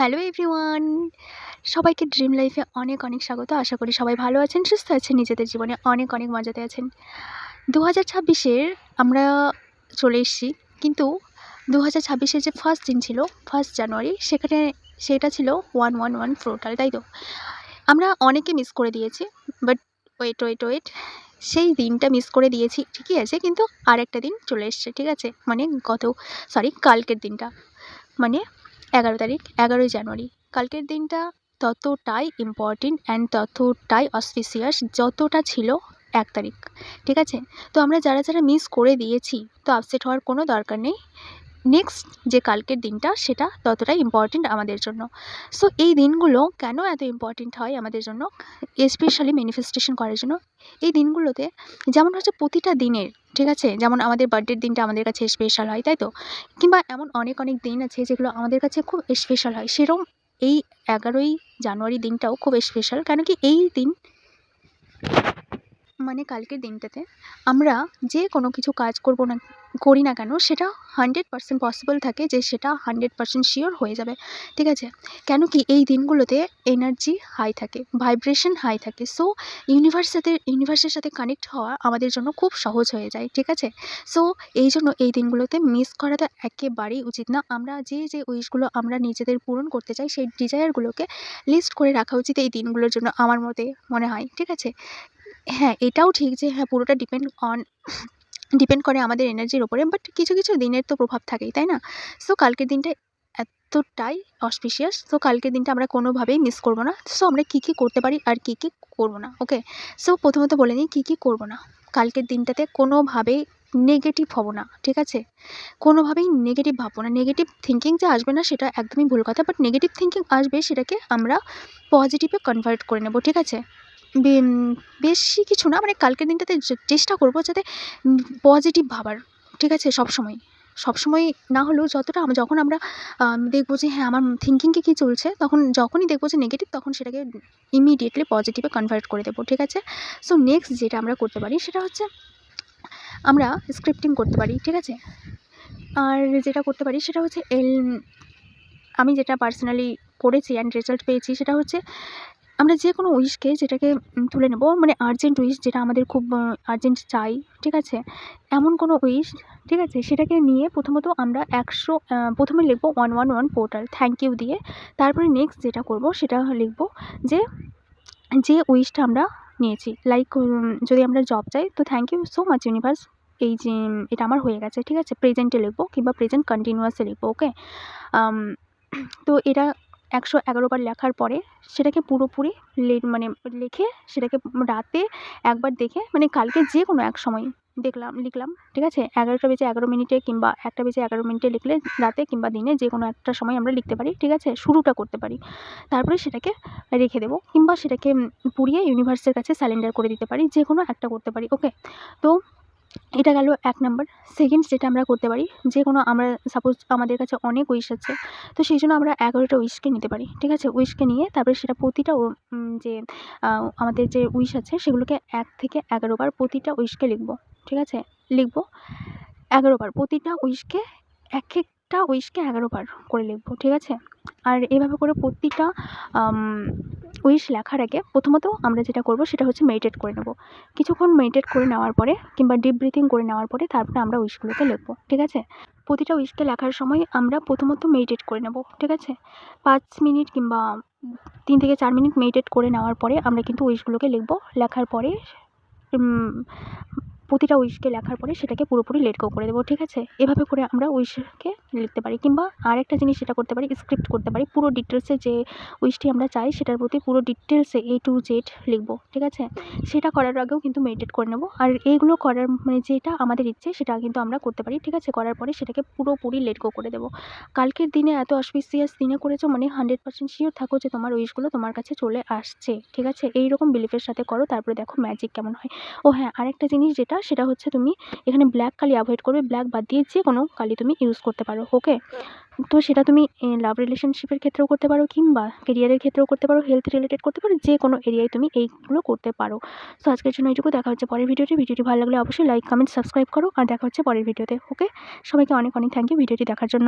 Hello everyone, সবাইকে dream লাইফে অনেক অনেক স্বাগত। আশা করি সবাই ভালো আছেন, সুস্থ আছেন, নিজেদের জীবনে অনেক অনেক মজাতে আছেন। 2026-এর আমরা চলে এসেছি, কিন্তু 2026-এর যে ফার্স্ট দিন ছিল, 1 জানুয়ারি, সেটা ছিল 111 পোর্টাল, তাই তো? আমরা অনেকে মিস করে দিয়েছি, বাট ওয়েট, সেই দিনটা মিস করে দিয়েছি ঠিকই আছে, কিন্তু আরেকটা দিন চলে এসছে, ঠিক আছে? মানে কালকের দিনটা, মানে 11 জানুয়ারি। কালকের দিনটা ততটাই ইম্পর্টেন্ট অ্যান্ড ততটাই অসপিসিয়াস যতটা ছিল 1 তারিখ, ঠিক আছে? তো আমরা যারা মিস করে দিয়েছি, তো আপসেট হওয়ার কোনো দরকার নেই। নেক্সট যে কালকের দিনটা, সেটা ততটাই ইম্পর্টেন্ট আমাদের জন্য। সো এই দিনগুলো কেন এত ইম্পর্টেন্ট হয় আমাদের জন্য, স্পেশালি ম্যানিফেস্টেশন করার জন্য? এই দিনগুলোতে যেমন হচ্ছে প্রতিটা দিনের, ঠিক আছে, যেমন আমাদের বার্থডের দিনটা আমাদের কাছে স্পেশাল হয়, তাই তো? কিংবা এমন অনেক দিন আছে যেগুলো আমাদের কাছে খুব স্পেশাল হয়, সেরকম এই 11 জানুয়ারি দিনটাও খুব স্পেশাল। কেন কি এই দিন, মানে কালকের দিনটাতে আমরা যে কোনো কিছু কাজ করি না কেন, সেটা 100% পসিবল থাকে যে সেটা 100% শিওর হয়ে যাবে, ঠিক আছে? কেন কি এই দিনগুলোতে এনার্জি হাই থাকে, ভাইব্রেশন হাই থাকে। সো ইউনিভার্সের সাথে কানেক্ট হওয়া আমাদের জন্য খুব সহজ হয়ে যায়, ঠিক আছে? সো এই জন্য এই দিনগুলোতে মিস করাটা একেবারেই উচিত না। আমরা যে উইশগুলো আমরা নিজেদের পূরণ করতে চাই, সেই ডিজায়ারগুলোকে লিস্ট করে রাখা উচিত এই দিনগুলোর জন্য, আমার মনে হয়, ঠিক আছে? হ্যাঁ, এটাও ঠিক যে হ্যাঁ, পুরোটা ডিপেন্ড করে আমাদের এনার্জির ওপরে, বাট কিছু দিনের তো প্রভাব থাকেই, তাই না? সো কালকের দিনটা এতটাই অসপিশিয়াস, সো কালকের দিনটা আমরা কোনোভাবেই মিস করব না। সো আমরা কী করতে পারি আর কী করব না, ওকে? সো প্রথমত বলে নিই কী করব না। কালকের দিনটাতে কোনোভাবেই নেগেটিভ হব না, ঠিক আছে? কোনোভাবেই নেগেটিভ ভাববো না। নেগেটিভ থিঙ্কিং যে আসবে না সেটা একদমই ভুল কথা, বাট নেগেটিভ থিঙ্কিং আসবে, সেটাকে আমরা পজিটিভে কনভার্ট করে নেব, ঠিক আছে? বেশি কিছু না, মানে কালকের দিনটাতে চেষ্টা করব যাতে পজিটিভ ভাবার, ঠিক আছে? সবসময় না হলেও যখন আমরা দেখবো যে হ্যাঁ, আমার থিঙ্কিংয়ে কী চলছে, যখনই দেখবো যে নেগেটিভ, তখন সেটাকে ইমিডিয়েটলি পজিটিভে কনভার্ট করে দেবো, ঠিক আছে? সো নেক্সট যেটা আমরা করতে পারি সেটা হচ্ছে আমরা স্ক্রিপ্টিং করতে পারি, ঠিক আছে? আর যেটা করতে পারি সেটা হচ্ছে আমি যেটা পার্সোনালি করেছি অ্যান্ড রেজাল্ট পেয়েছি, সেটা হচ্ছে আমরা যে কোনো উইশকে যেটাকে তুলে নেব, মানে আর্জেন্ট উইশ, যেটা আমাদের খুব আর্জেন্ট চাই, ঠিক আছে? এমন কোনো উইশ, ঠিক আছে? সেটাকে নিয়ে প্রথমত আমরা প্রথমে লিখব 111 পোর্টাল, থ্যাংক ইউ দিয়ে। তারপরে নেক্সট যেটা করব সেটা লিখব যে উইশটা আমরা নিয়েছি, লাইক যদি আমরা জব চাই, তো thank you so much universe, এই যে এটা আমার হয়ে গেছে, ঠিক আছে? প্রেজেন্টে লিখবো কিংবা প্রেজেন্ট কন্টিনিউয়াসে লিখবো, ওকে? তো এটা 111 বার লেখার পরে সেটাকে পুরোপুরি লিখে সেটাকে রাতে একবার দেখে, মানে কালকে যে কোনো এক সময় লিখলাম, ঠিক আছে? 11টা বেজে 11 মিনিটে কিংবা 1টা বেজে 11 মিনিটে লিখলে রাতে কিংবা দিনে যে কোনো একটা সময় আমরা লিখতে পারি, ঠিক আছে? শুরুটা করতে পারি। তারপরে সেটাকে রেখে দেবো কিংবা সেটাকে পুড়িয়ে ইউনিভার্সের কাছে সারেন্ডার করে দিতে পারি, যে কোনো একটা করতে পারি, ওকে? তো এটা গেল 1 নাম্বার। সেকেন্ড যেটা আমরা করতে পারি, যে কোনো আমরা সাপোজ আমাদের কাছে অনেক উইশ আছে, তো সেই জন্য আমরা 11টা উইশকে নিতে পারি, ঠিক আছে? উইশকে নিয়ে তারপরে সেটা প্রতিটা যে আমাদের যে উইশ আছে সেগুলোকে 1 থেকে 11 বার প্রতিটা উইশকে লিখব, ঠিক আছে? লিখব 11 বার প্রতিটা উইশকে, একটা উইশকে 11 বার করে লিখব, ঠিক আছে? আর এভাবে করে প্রতিটা উইশ লেখার আগে প্রথমত আমরা যেটা করব সেটা হচ্ছে মেডিটেট করে নেব। কিছুক্ষণ মেডিটেট করে নেওয়ার পরে কিংবা ডিপ ব্রিথিং করে নেওয়ার পরে তারপরে আমরা উইশগুলোকে লিখব, ঠিক আছে? প্রতিটা উইশকে লেখার সময় আমরা প্রথমত মেডিটেট করে নেব, ঠিক আছে? 5 মিনিট কিংবা 3 থেকে 4 মিনিট মেডিটেট করে নেওয়ার পরে আমরা কিন্তু উইশগুলোকে লিখব। লেখার পরে প্রতিটা উইশকে লেখার পরে সেটাকে পুরোপুরি লেট গো করে দেবো, ঠিক আছে? এভাবে করে আমরা উইশকে লিখতে পারি। কিংবা আরেকটা জিনিস যেটা করতে পারি, স্ক্রিপ্ট করতে পারি। পুরো ডিটেলসে যে উইশটি আমরা চাই সেটার প্রতি পুরো ডিটেলসে A to Z লিখব, ঠিক আছে? সেটা করার আগেও কিন্তু মেডিটেট করে নেব। আর এইগুলো করার মানে যেটা আমাদের ইচ্ছে সেটা কিন্তু আমরা করতে পারি, ঠিক আছে? করার পরে সেটাকে পুরোপুরি লেট গো করে দেবো। কালকের দিনে এত অসপিসিয়াস দিনে করেছো, মানে 100% শিওর থাকো যে তোমার উইশগুলো তোমার কাছে চলে আসছে, ঠিক আছে? এইরকম বিলিফের সাথে করো, তারপরে দেখো ম্যাজিক কেমন হয়। ও হ্যাঁ, আরেকটা জিনিস সেটা হচ্ছে তুমি এখানে ব্ল্যাক কালি অ্যাভয়েড করবে। ব্ল্যাক বাদ দিয়ে যে কোনো কালি তুমি ইউজ করতে পারো, ওকে? তো সেটা তুমি লাভ রিলেশনশিপের ক্ষেত্রেও করতে পারো কিংবা কেরিয়ারের ক্ষেত্রেও করতে পারো, হেলথ রিলেটেড করতে পারো, যে কোনো এরিয়ায় তুমি এইগুলো করতে পারো। সো আজকের জন্য এইটুকু। দেখা হচ্ছে পরের ভিডিওটি ভালো লাগলে অবশ্যই লাইক, কমেন্ট, সাবস্ক্রাইব করো। আর দেখা হচ্ছে পরের ভিডিওতে, ওকে? সবাইকে অনেক থ্যাংক ইউ ভিডিওটি দেখার জন্য।